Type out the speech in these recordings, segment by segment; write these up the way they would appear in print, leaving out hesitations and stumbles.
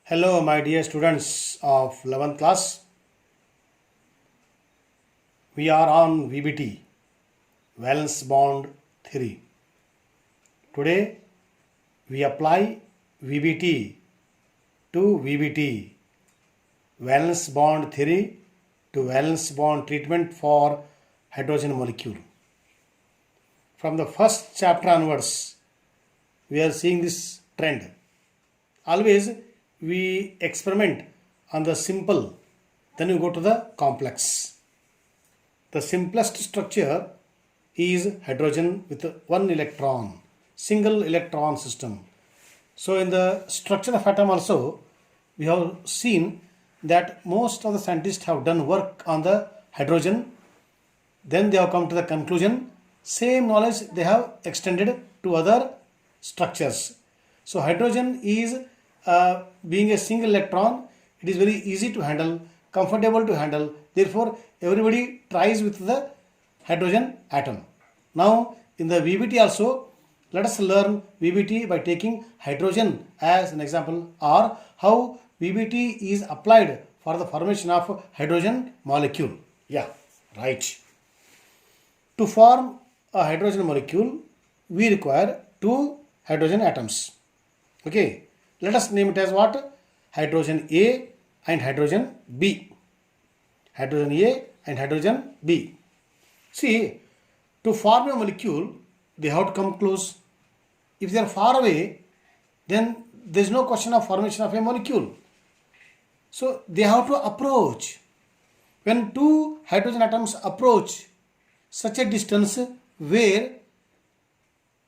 Hello, my dear students of 11th class. We are on VBT, Valence Bond Theory. Today, we apply VBT to VBT, Valence Bond Theory to Valence Bond Treatment for Hydrogen Molecule. From the first chapter onwards, we are seeing this trend. Always we experiment on the simple, then we go to the complex. The simplest structure is hydrogen with one electron, single electron system. So in the structure of atom also, we have seen that most of the scientists have done work on the hydrogen. Then they have come to the conclusion, same knowledge they have extended to other structures. So hydrogen is being a single electron, it is very easy to handle, comfortable to handle. Therefore, everybody tries with the hydrogen atom. Now, in the VBT also, let us learn VBT by taking hydrogen as an example, or how VBT is applied for the formation of hydrogen molecule. Yeah, right. To form a hydrogen molecule, we require two hydrogen atoms. Okay. Let us name it as what? Hydrogen A and hydrogen B. Hydrogen A and hydrogen B. See, to form a molecule, they have to come close. If they are far away, then there is no question of formation of a molecule. So they have to approach. When two hydrogen atoms approach such a distance where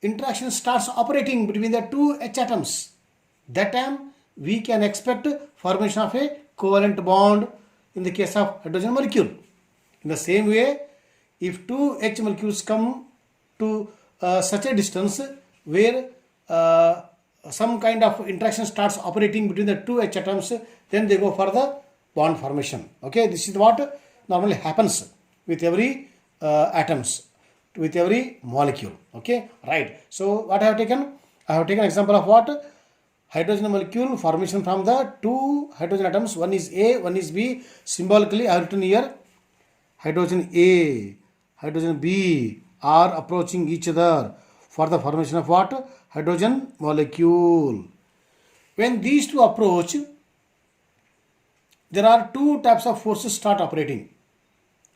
interaction starts operating between the two H atoms, that time we can expect formation of a covalent bond in the case of hydrogen molecule. In the same way, if two H molecules come to such a distance where some kind of interaction starts operating between the two H atoms, then they go for the bond formation. Okay, this is what normally happens with every atoms, with every molecule. Okay, right. So what I have taken? I have taken example of what? Hydrogen molecule formation from the two hydrogen atoms. One is A, one is B. Symbolically, I have written here hydrogen A, hydrogen B are approaching each other for the formation of what? Hydrogen molecule. When these two approach, there are two types of forces start operating.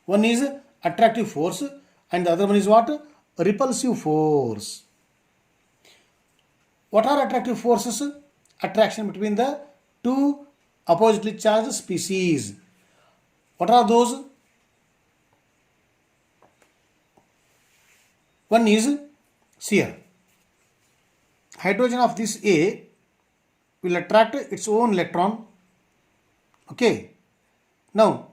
One is attractive force and the other one is what? Repulsive force. What are attractive forces? Attraction between the two oppositely charged species. What are those? One is here. Hydrogen of this A will attract its own electron. Okay. Now,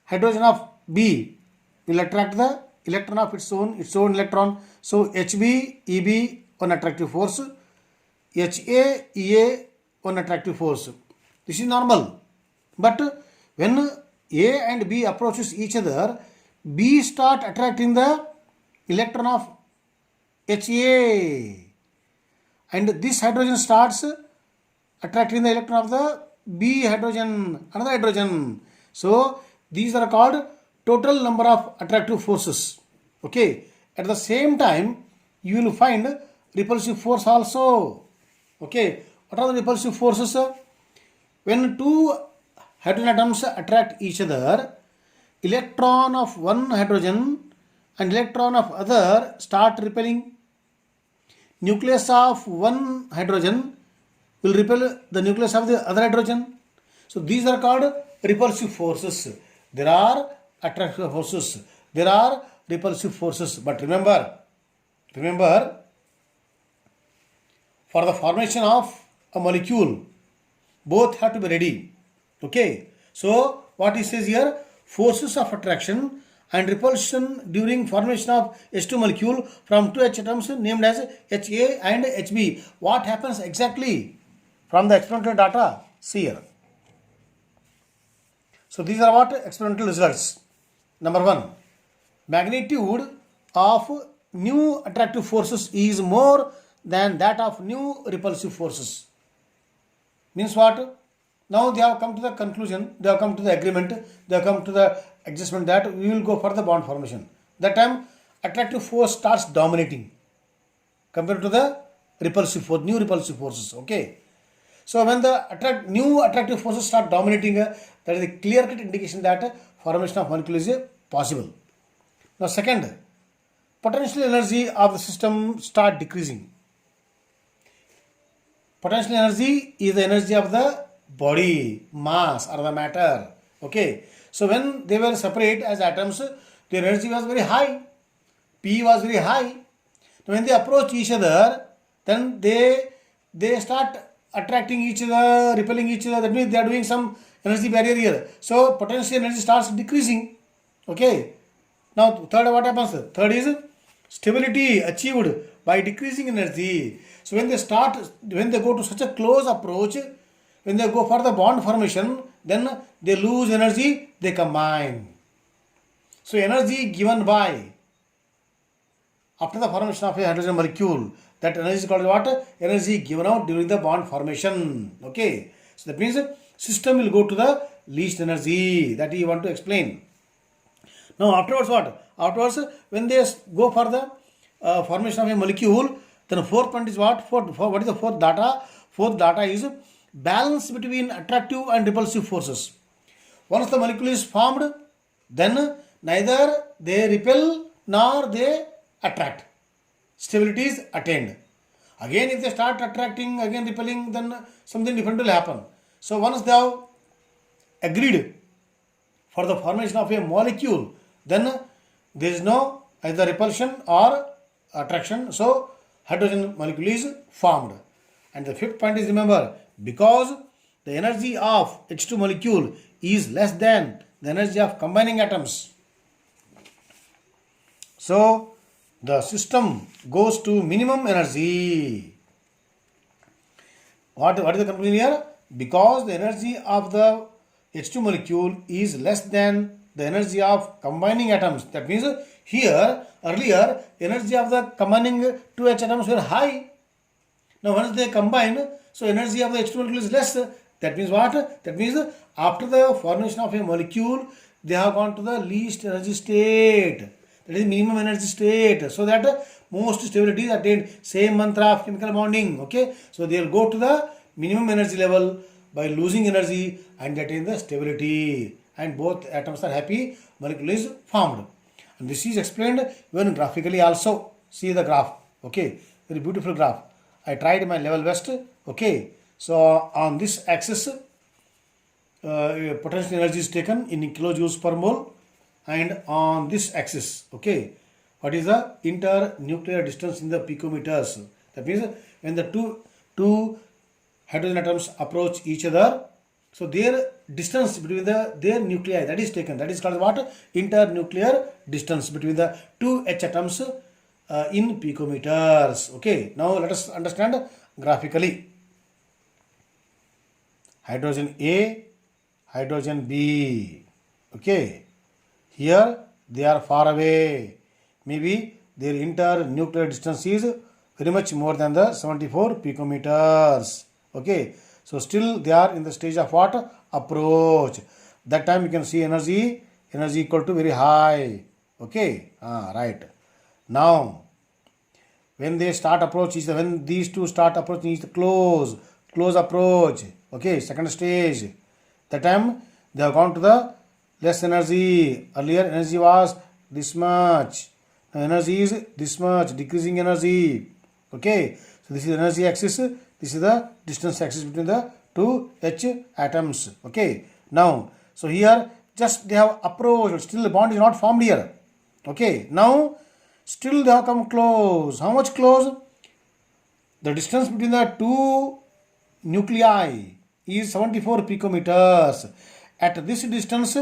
hydrogen of B will attract the electron of its own electron. So, HB, EB, one attractive force. HA, EA, one attractive force. This is normal. But when A and B approaches each other, B start attracting the electron of HA. And this hydrogen starts attracting the electron of the B hydrogen, another hydrogen. So, these are called total number of attractive forces. Okay. At the same time, you will find repulsive force also. Okay, what are the repulsive forces? When two hydrogen atoms attract each other, electron of one hydrogen and electron of other start repelling. Nucleus of one hydrogen will repel the nucleus of the other hydrogen. So these are called repulsive forces. There are attractive forces. There are repulsive forces. But remember, for the formation of a molecule, both have to be ready. Okay. So, what he says here, forces of attraction and repulsion during formation of H2 molecule from two H atoms named as HA and HB. What happens exactly from the experimental data? See here. So, these are what experimental results. Number one, magnitude of new attractive forces is more than that of new repulsive forces. Means what? Now they have come to the conclusion, they have come to the agreement, they have come to the adjustment that we will go for the bond formation. That time attractive force starts dominating compared to the repulsive force, new repulsive forces. Okay. So when the new attractive forces start dominating, that is a clear-cut indication that formation of molecule is possible. Now second, potential energy of the system start decreasing. Potential energy is the energy of the body, mass or the matter. Okay. So when they were separate as atoms, their energy was very high. P was very high. When they approach each other, then they start attracting each other, repelling each other. That means they are doing some energy barrier here. So potential energy starts decreasing. Okay. Now third, what happens? Third is stability achieved by decreasing energy. So when they go to such a close approach, when they go for the bond formation, then they lose energy, they combine. So energy given by after the formation of a hydrogen molecule, that energy is called what? Energy given out during the bond formation. Okay. So that means system will go to the least energy that you want to explain. Now afterwards what? Afterwards when they go for the formation of a molecule, then fourth point is what? What is the fourth data? Fourth data is balance between attractive and repulsive forces. Once the molecule is formed, then neither they repel nor they attract. Stability is attained. Again, if they start attracting, again repelling, then something different will happen. So once they have agreed for the formation of a molecule, then there is no either repulsion or attraction. So hydrogen molecule is formed. And the fifth point is, remember, because the energy of H2 molecule is less than the energy of combining atoms, so the system goes to minimum energy. What is the conclusion here? Because the energy of the H2 molecule is less than the energy of combining atoms. That means here earlier energy of the combining two H atoms were high. Now once they combine, so energy of the H2 molecule is less. That means what? That means after the formation of a molecule, they have gone to the least energy state. That is minimum energy state. So that most stability is attained. Same mantra of chemical bonding. Okay. So they will go to the minimum energy level by losing energy and attain the stability. And both atoms are happy. Molecule is formed. And this is explained even graphically also. See the graph. Okay. Very beautiful graph. I tried my level best. Okay. So on this axis, potential energy is taken in kilojoules per mole. And on this axis, okay, what is the internuclear distance in the picometers? That means when the two hydrogen atoms approach each other, so their distance between their nuclei, that is taken. That is called what? Internuclear distance between the two H atoms in picometers. Okay. Now let us understand graphically. Hydrogen A, hydrogen B. Okay. Here they are far away. Maybe their internuclear distance is very much more than the 74 picometers. Okay. So still they are in the stage of what? Approach. That time you can see energy equal to very high. Okay. Right. Now when they start approach each other, when these two start approaching each close approach. Okay. Second stage. That time they have gone to the less energy. Earlier energy was this much. Now energy is this much, decreasing energy. Okay. So this is energy axis. This is the distance axis between the two H atoms. Okay. Now, so here just they have approached. Still the bond is not formed here. Okay. Now, still they have come close. How much close? The distance between the two nuclei is 74 picometers. At this distance,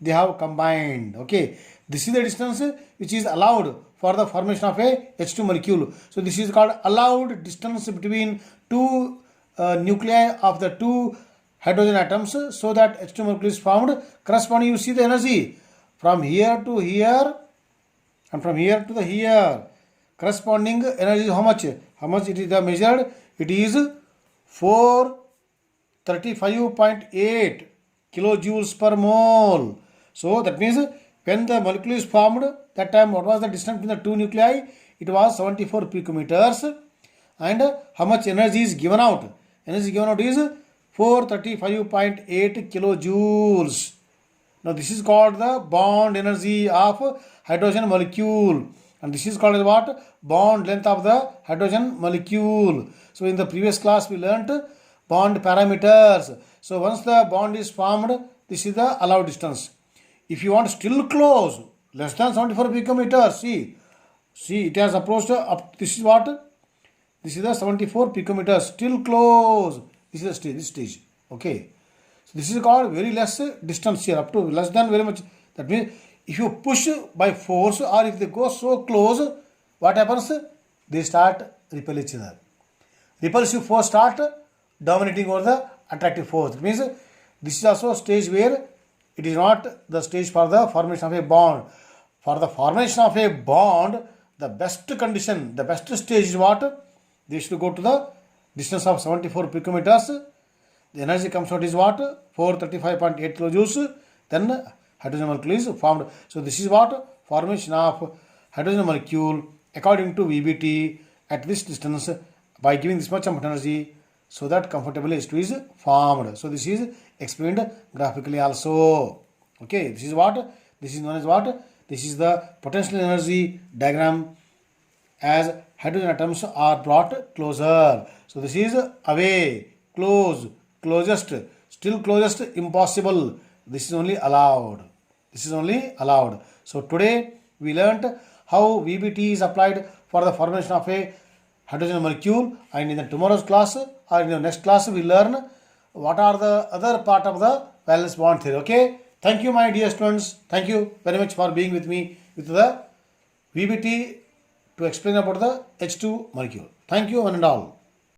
they have combined. Okay. This is the distance which is allowed for the formation of a H2 molecule. So this is called allowed distance between two nuclei of the two hydrogen atoms, so that H2 molecule is formed. Corresponding, you see the energy from here to here and from here to the here. Corresponding energy is how much? How much it is measured? It is 4 35.8 kilojoules per mole. So that means when the molecule is formed, that time what was the distance between the two nuclei? It was 74 picometers. And how much energy is given out? Energy given out is 435.8 kilojoules. Now this is called the bond energy of hydrogen molecule, and this is called as what? Bond length of the hydrogen molecule. So in the previous class we learnt bond parameters. So once the bond is formed, this is the allowed distance. If you want still close, less than 74 picometers, see it has approached up. This is what? This is the 74 picometers, still close. This is the stage, this stage. Okay. So this is called very less distance here, up to less than very much. That means if you push by force or if they go so close, what happens? They start repel each other. Repulsive force start dominating over the attractive force. It means this is also a stage where it is not the stage for the formation of a bond. For the formation of a bond, the best condition, the best stage is what? They should go to the distance of 74 picometers. The energy comes out is what? 435.8 kilojoules. Then hydrogen molecule is formed. So this is what? Formation of hydrogen molecule according to VBT at this distance by giving this much of energy, so that comfortably H2 is formed. So this is explained graphically also. Okay, this is what? This is known as what? This is the potential energy diagram as hydrogen atoms are brought closer. So this is away, close, closest, still closest, impossible. This is only allowed. This is only allowed. So today we learnt how VBT is applied for the formation of a hydrogen molecule, and in the tomorrow's class or in the next class we learn what are the other part of the valence bond theory. Okay. Thank you my dear students. Thank you very much for being with me with the VBT to explain about the H2 molecule. Thank you one and all.